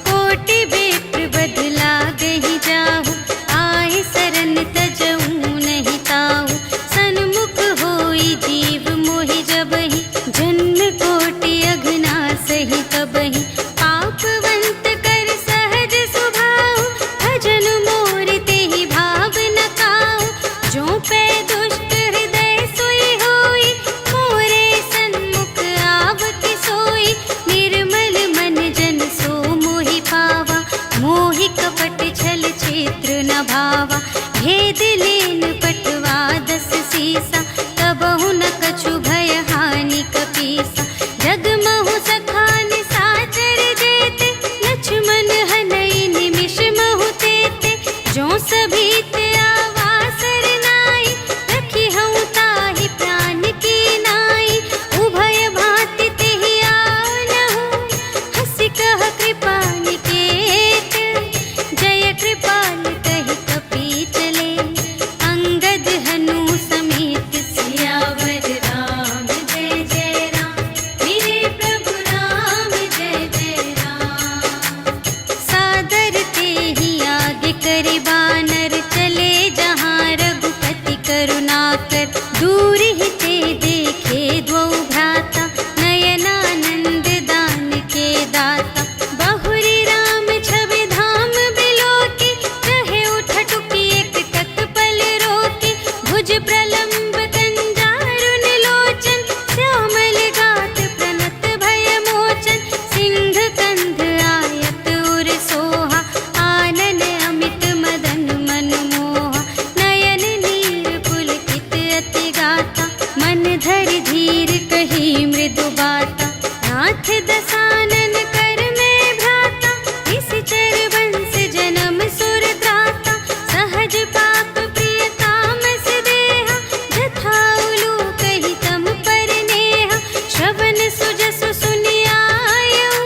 कोटि विप्र बदला गहि जाहु, आए शरण तजऊ नहीं ताहु। सन्मुख होई जीव मोहि जबहि, जन्म कोटि अघना सही तबहि। पापवंत कर सहज सुभाउ, भजन मोर तेहि भाव न काऊ। जो पै दुष्ट हृदय सोई होई, मोरे सन्मुख आवति सोई। निर्मल मन जन सो मोहि पावा, मोहि कपट छल क्षेत्र न भावा। भेद लेन पटवा दस सीसा, कबहु न कछु भय हानि कपीसा। जगमहु सखा निसाचर जेते, लक्ष्मण हनई निमिष महु तेते। जो सभीत आवा सरनाई, रखी हऊँ ताहि प्राण की नाई। उभय भांति तेहि आनहु, हँसि कह कृपा निकेत। जय कृपाल कहि कपी चले, अंगद हनु समेत। सियावर राम जय जय राम, मेरे प्रभु राम जय जय राम। सादर तेहि आगे करि बानर, चले जहाँ रघुपति करुणाकर। दूर ही ते देखे द्वौ भ्राता, नयनानंद दान के दाता। बहुरी राम छवि धाम बिलोकी, रहे उठटुकी एक टक पल रोकी। भुज प्रलंब कंजारुन लोचन, श्यामल गात प्रणत भय मोचन। सिंध कंध आयत उर सोहा, आनन अमित मदन मनमोहा। नयन नीर पुलकित अति गाता, मन धरि धीर कही मृदु बाता। नाथ दसानन कर में भ्राता, निश्चर वंश जन्म सुर त्राता। सहज पाप प्रिय तामस देहा, जथा उलूक ही तम पर नेहा। श्रवण सुजसु सुनियायऊ,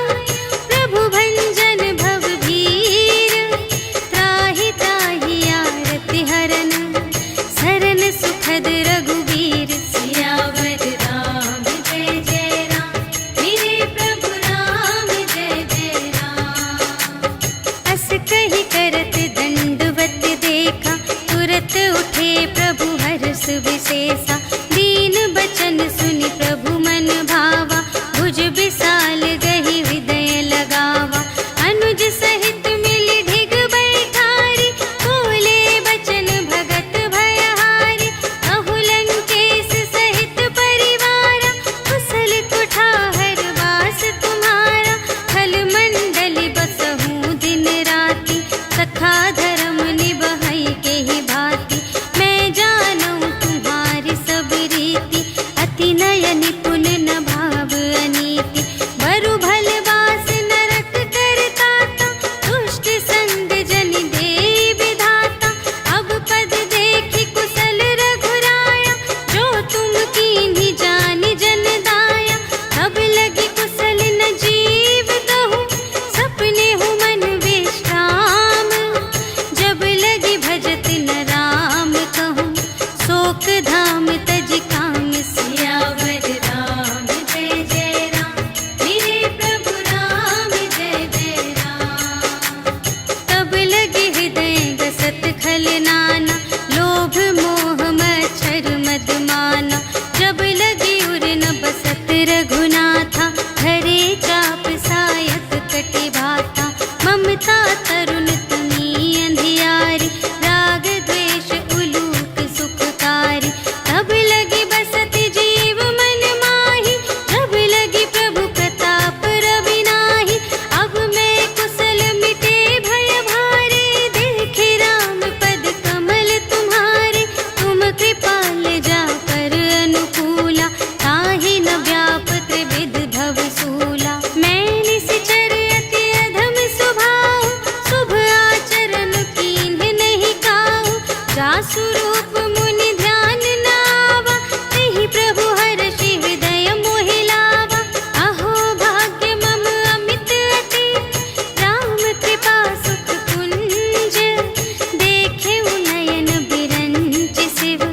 प्रभु भंजन भव भीर। त्राहि ताहि आरति हरन, शरण सुखद रघुवीर। सियावर राम जय जय राम, मेरे प्रभु राम जय जय राम। अस तुरत उठे प्रभु हर्ष विशेषा, दीन बचन सुनि प्रभु मन भावा, भुज विशाल गहि हृदय लगावा। अनुज सहित मिलि ढिग बैठारी, बोले बचन भगत भयहारी। कहु लंकेश सहित परिवारा, कुशल कुठार वास तुम्हारा। खल मंडली बसहु दिन राति, सखा धर्म निबहै केहि भांति। मैं जानऊँ तुम्हारी सब रीति, अति नय निपुण न भाव अनीति। बरु भल बास नरक करताता, दुष्ट संग जन देई विधाता। अब पद देखि कुशल रघुराया, जो तुम कीन्ही जानि जन दाया। तब लगी कुशल न जीव कहूँ, सपने हूँ मन विश्राम। जब लगी भजत न राम कहूँ, शोक धाम तज काम सियावर राम जय जय राम, मेरे प्रभु राम जय जय राम। तब लगे हृदय गसत खल नाना, लोभ मोह मच्छर मद माना। जब लगी उर न बसत रघुनाथा, धरे चाप सायक कटि भाता। ममता तरुण तनी अंधियारी, राग द्वेष उलूक सुखकारी। तब लगी बसत जीव मन माही, जब लगी प्रभु प्रताप रवि नाही। अब मैं कुशल मिटे भय भारे, देखे राम पद कमल तुम्हारे। तुम कृपाल जा पर अनुकूला, ताहि न व्यापत विध भव सूला। मैं निश्चर अति अधम स्वभाव, शुभ आचरण कीन्ह नहीं काहू। जासु रूप मुनि ध्यान न आवा, तेहि प्रभु हर्षि हृदय मोहि लावा। अहो भाग्य मम अमित अति, राम कृपा सुख कुंज। देखे नयन बिरंच शिव,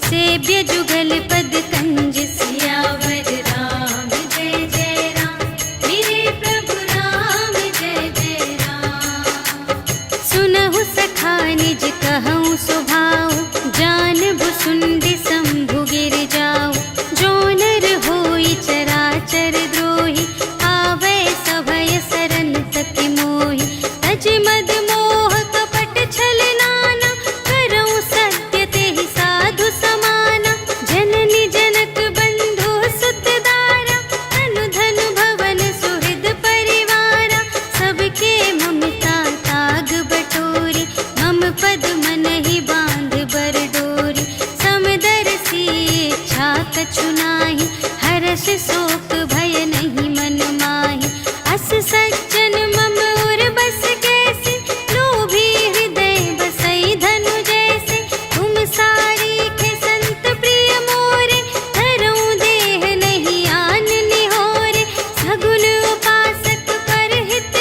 सेव्य जुगल पद कंज। सियावर राम जय जय राम, मेरे प्रभु राम जय जय राम। सुनहु सखा निज कहऊँ स्वभाव, जानबु सुंदि शंभु गिर जाऊ। जो नर होई चराचर द्रोही, आवै सभय सरन तति मोहि। तज मद मोह कपट छल नाना, करऊँ सत्य तेहि साधु समाना। जननी जनक बंधु सुत दारा, तनु धनु भवन सुहृद परिवारा। सबके ममता ताग बटोरी, मम पद मन ही बांध बर डोरी। समदर्शी इच्छा कछु नाही, हर्ष शोक भय नहीं मन माही। अस सज्जन मम उर बस कैसे, लोभी हृदय बसई धनु जैसे। तुम सारीखे संत प्रिय मोरे, धरऊँ देह नहीं आन निहोरे। सगुन उपासक परहित,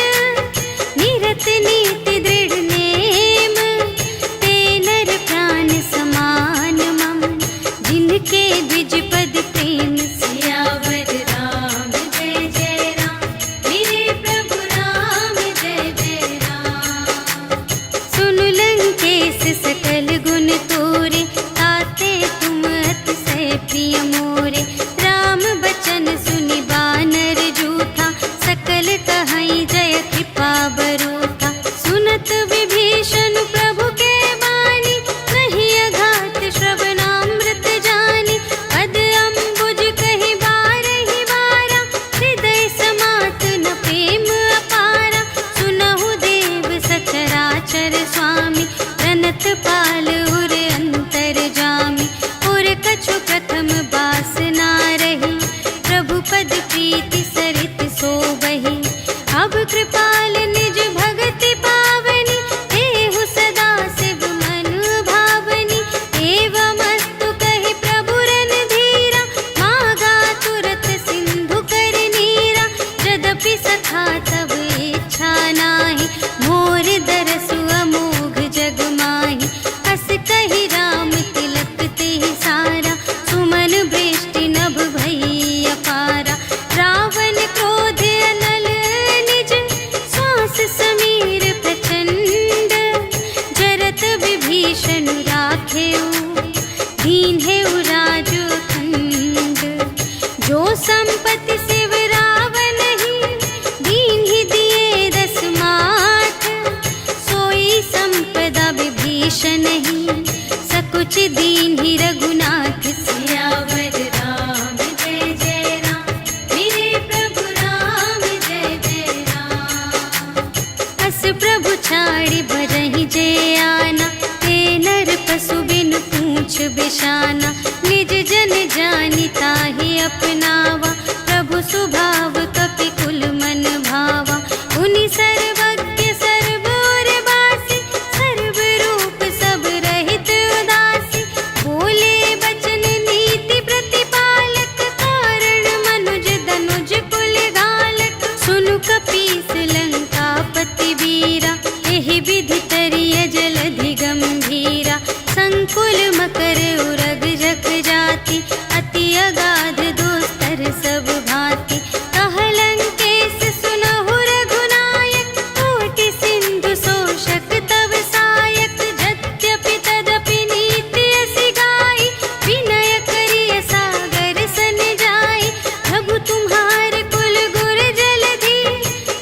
निरत नीति दृढ़ नेम। ते नर प्राण समान मम, जिनके द्विज पद प्रेम। सियावर राम विभीषण राखेऊ, दीन्हेऊ राजो खंड। जो संपत्ति शिव रावण ही, दीन्हि दिए 10 माथ। सोई संपदा विभीषण ही, सकुच दीन्हि रघुनाथ। सियावर राम जय जय राम, मेरे प्रभु राम जय जय राम। अस प्रभु छाड़ी भरहि जे आना, ते नर पशु बिनु पूछ बिशाना। निज जन जानि ताहि अपनावा, प्रभु स्वभाव कपि कुल मन भावा। उनि सर्वज्ञ सर्व और बासी, सर्व रूप सब रहित उदासी। बोले बचन नीति प्रतिपालक, कारण मनुज धनुज कुल घालक। सुनु कपीस लंकापति वीरा, एहि विधि तरिय जलधि गंभीरा। संकुल मकर उरग जख जाति, अति अगाध दोस्तर सब भांति। कहलंकेश सुनहु रघुनायक, कोटि सिंधु शोषक तव सायक। यद्यपि तदपि नीति असि गाई, विनय करिय सागर सन जाई। प्रभु तुम्हार कुल गुर जलधि,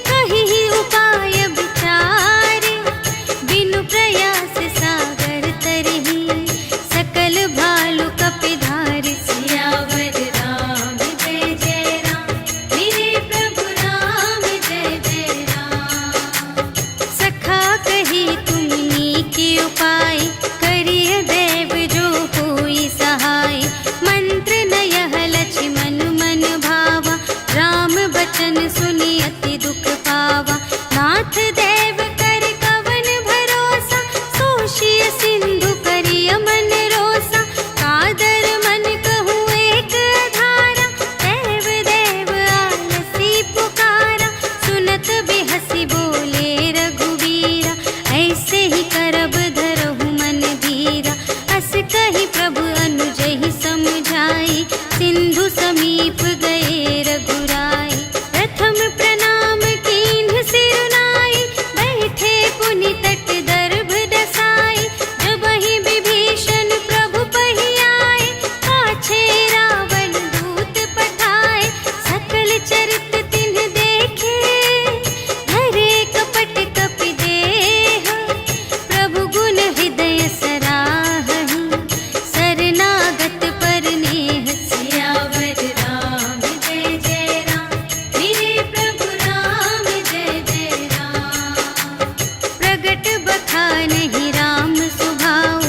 कहिहि उपाय विचारे। बिनु प्रयास सागर तरहि, सकल भालु कपिधारि। सियावर राम जय जय राम, मेरे प्रभु राम जय जय राम। सखा कही तुमनी के उपाय, करिय देव जो होई सहाय। मंत्र नयह लक्ष्मण मन भावा, राम बचन सुनि अति दुख पावा। नाथ देव कर कवन भरोसा, सोषिय सिंधु करिय मन रोसा। कादर मन कहूँ एक अधारा, देव देव आलसी पुकारा। सुनत बिहसी बोले रघुवीरा, ऐसे ही करब धरहु मन धीरा। अस कही प्रभु अनुजहि समझाई, सिंधु समीप गए रघुराई। प्रथम प्रणाम कीन्ह सिरुनाई, बैठे पुनि तट दर्भ दसाई। जबहि विभीषण प्रभु पहि आए, पाछे रावण दूत पठाए। सकल चरित तिन्ह देखे, धरे कपट कपि देह। प्रभु गुण हृदय सराहहि, शरणागत पर नेह। सियावर राम जय जय राम, मेरे प्रभु राम जय जय राम। प्रगट बखानहि राम सुभाऊ,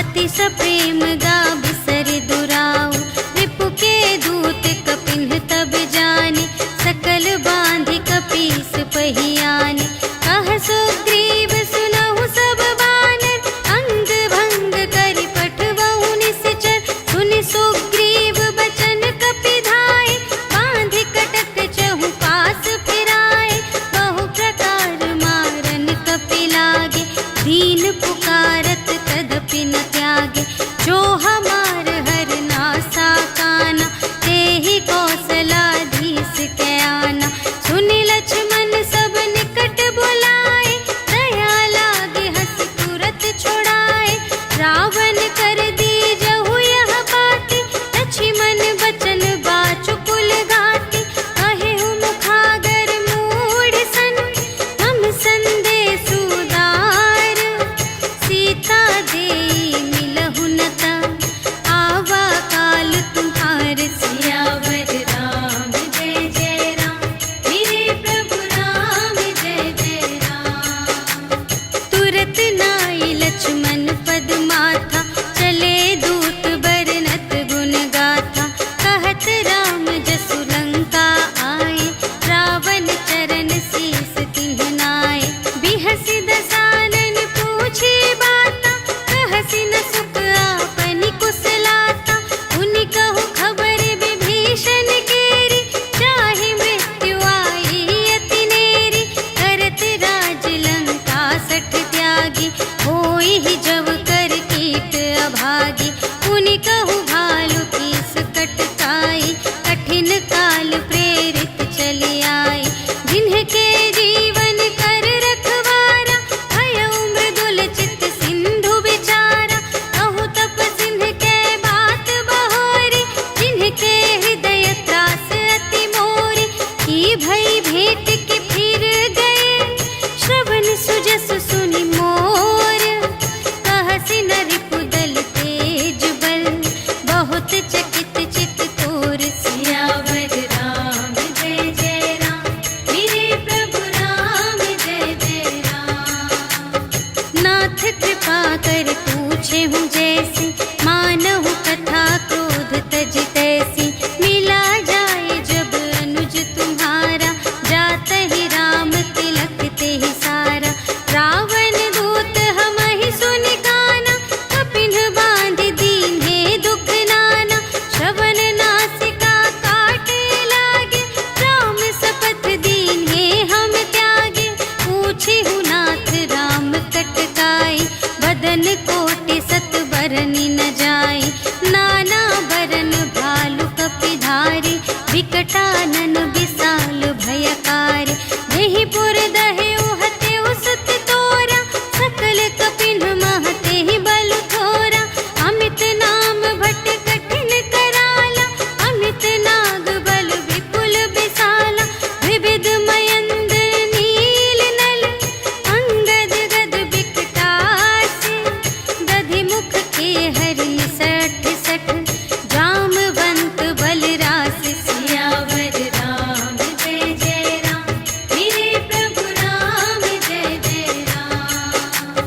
अति सप्रेम गा बिसरि दुराऊ। रिपु के दूत कपिन्ह तब जाने, सकल बांधि कपीस पहि आने। कह सुग्रीव सुनहु सब बानर, अंग भंग करि पठवहु निश्चर। सुनि सुग्रीव बचन कपिधाय, बांधि कटक चहु पास फिराए। बहु प्रकार मारन कपि लागे, दीन पुकारत तदपि न त्यागे। जो हमार हर नासा काना, तेहि कौशलाधीश के आना। सुनि लक्ष्मण सब निकट बुलाए, दया लागे हँसि तुरत छुड़ाए। रावण कर दीजहु यह बाती, लक्ष्मण बचन बाचु कुल घाती। कहेहु मुखागर मूढ़ सन, हम संदेश उदार। सीता देई मिलहु न ता, आवा काल तुम्हार। सियावर राम जय जय राम, मेरे प्रभु राम जय जय राम। तुरत नाई लक्ष्मण पद माथा, चले दूत बरनत गुण गाथा। कहत राम जसु लंका आए, रावण चरण शीस तिन्ह नाए। बिहसि दसानन पूछे बाता, कहसि न सुख आपनि कुशलाता। उनि कहु खबर विभीषण केरी, चाहे मृत्यु आई अति नेरी। करत राज लंका सठ त्यागी, होई ही जब कर कीट अभागी। उनि कहु भालु कीस कटकाई, कठिन काल प्रेरित चली आई। जिन्हके जीवन कर रखवारा, भयउ मृदुल चित सिंधु विचार। बरनी न जाई। नाना बरन भालु कपिधारी, विकटानन विशाल भयकारी। देहि पुर दहे उहते उसत तोरा, सकल कपिन महते ही बल थोरा। अमित नाम भट कठिन कराला, अमित नाग बल विपुल विशाला। विविध मयंद नील नल, अंगद गद विकटासी। दधि मुख के हरि सठ सठ, जामवंत बलरास। सियावर राम जय जय राम, मेरे प्रभु राम जय जय राम।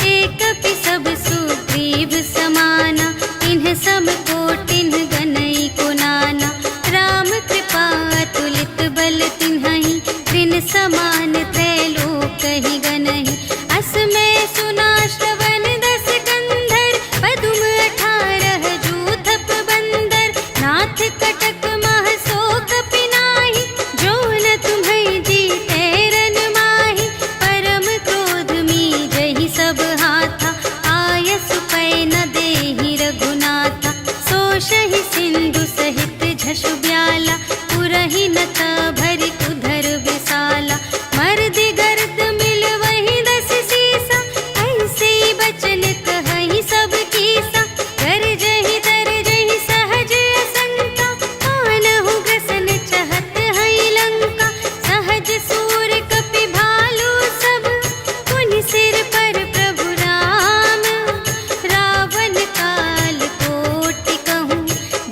एक पि सब सुग्रीव समाना, इन्ह सम कोटिन गनई को नाना। राम कृपा अतुलित बल तिन्हहि, त्रिन समान त्रैलोकहि गनहि। अस में सुना श्रवण दस कंधर, पदुम 18 जूथप बंदर। नाथ कटक मह शोक पिनाहि, जो न तुम्है जीते रन माहि। परम क्रोध मीजहि सब हाथा, आयसु पै न देहि रघुनाथा। सोषहि सिंधु सहित झषु ब्याला, पुरहि नत भरि उधर विशाला। मर्दि गर्द मिल वही 10 सीसा, ऐसे बचन कहहि सब कीसा। गरजहि तरजहि सहज असंका, कानहु ग्रसन चहत हई लंका। सहज सूर कपि भालु सब, पुनि सिर पर प्रभु राम। रावण काल कोटि कहूँ,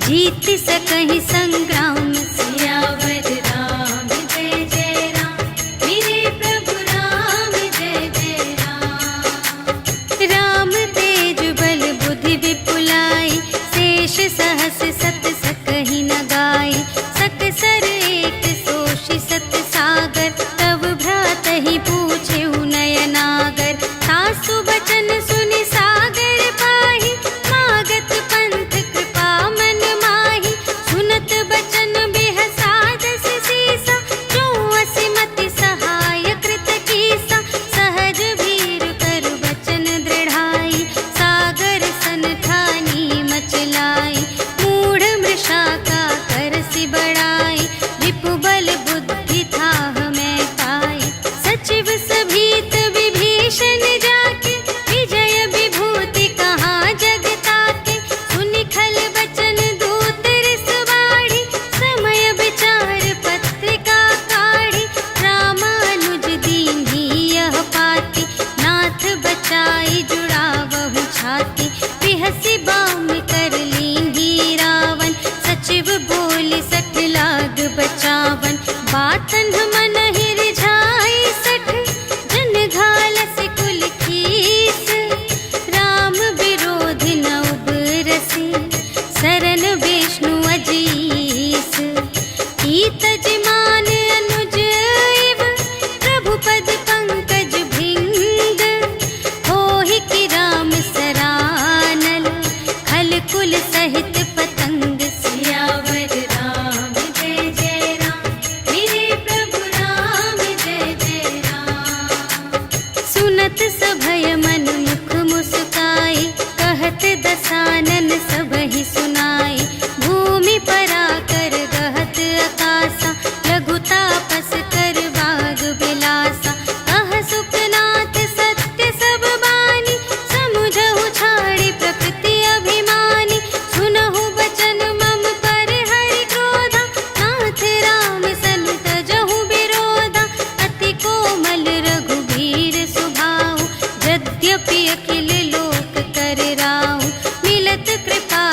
जीत सकहि संग्राम। सियावर राम जय जय राम, मेरे प्रभु राम जय जय राम। राम तेज बल बुद्धि विपुलाई, शेष सहस सत सकहि न गाई। सकसर एक सोषि सत सागर, तब भ्रातहि पूछेहु नयनागर। तासु बचन सुनि सागर पाहि, मागत पंथ कृपा मन माहि। सुनत बचन बिहसा 10 सीसा, जो असिमति सहाय कृत कीसा। सहज भीर कर बचन दृढ़ाई, सागर सन ठानी मचलाई। मूढ़ मृषा का करसि बड़ाई, विपु बल बुद्धि थाह मैं पाई। सचिव सभीत विभीषण जाके, विजय विभूति कहाँ जग ताके। सुनि खल बचन दूत रिसवाड़ी, समय विचार पत्रिका काढ़ी। रामानुज दीन्ही यह पाती, नाथ बचाई जुड़ावहु छाती। बिहसि बाम कर लीन्ही रावण, सचिव बोलि सठ लाग बचावन। बातन मन रिझाई 60, जन घालसि कुल कीस। राम विरोधि न उबरसि, सरन विष्णु अजीस। ईतज मान अनुज इव, प्रभु पद पंकज भृंग। होहि कि राम सरानल, खल कुल सहित पतंग। सियावर राम जय जय राम, मेरे प्रभु राम जय जय राम। सुनत सभय मन मुख मुस्काई, कहत दसानन सबहि सुनाई। भूमि पराकर गहत आकासा, लघु तापस कर बाग बिलासा। कह सुखनाथ सत्य सब बानी, समुझहु छाड़ी प्रकृति अभिमानी। सुनहु बचन मम पर हरि क्रोधा, नाथ राम सन तजहु विरोधा। अति कोमल रघुबीर सुभाऊ, यद्यपि अखिल लोक कर राऊ। मिलत कृपा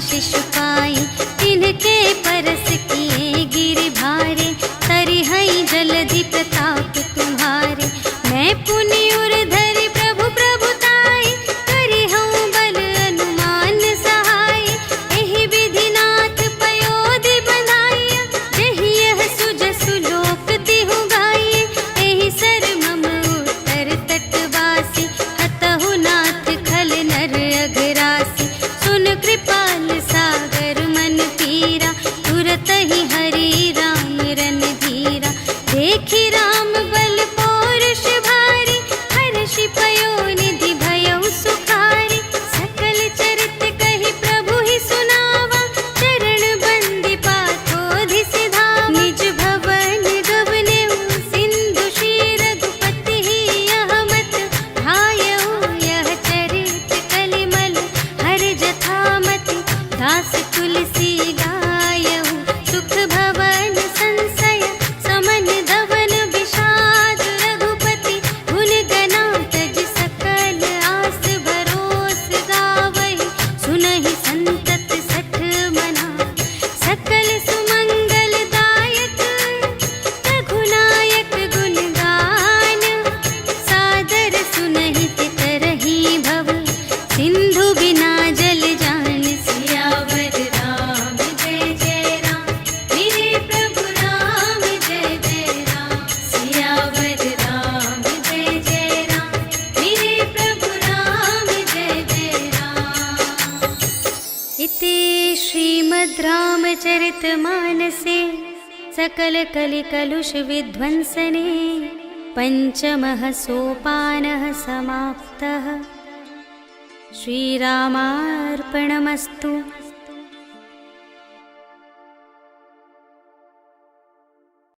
शिशुपाई, तिनके परस किए गिरि भारे, तरिहई जलधि प्रताप तुम्हारे। मैं पुनि उर धरि प्रभु प्रभुताई, करिहऊँ बल अनुमान सहाय। एहि विधि नाथ पयोधि बंधाइया, जेहि यह सुजसु लोक तिहु गाइए। एहि सर मम उत्तर तटवासी, हतहु नाथ खल नर अघरासी। सुन कृपाल सागर मन पीरा, तुरत ही हरि राम रन धीरा। देखि राम बल पौरुष भारी, हर्षि पयोनिधि भयउ सुखारी। सकल चरित कहि प्रभु ही सुनावा, चरण बंदी पाथोधि सिधावा। निज भवन गवनेउ सिंधु श्री रघुपति ही, यह मत भायउ यह चरित कलिमल हर जथामति। दास तुलसी गायउ सुख भवन संशय, समन धवन विषाद रघुपति। गुण गना तज सकल आस भरोस गावहि, सुनहि संतत सठ मना। सकल सुमंगल दायक रघुनायक गुण गान, सादर सुनहि तितरहि भव, सिंधु बिना जल जान। सियावर राम जय जय राम, मेरे प्रभु राम जय जय राम। सियावर राम जय जय राम, मेरे प्रभु राम जय जय राम। इति श्रीमद् रामचरितमानसे सकल कलिकलुष विध्वंसने, पंचमः सोपानः समाप्तः। श्रीरामार्पणमस्तु।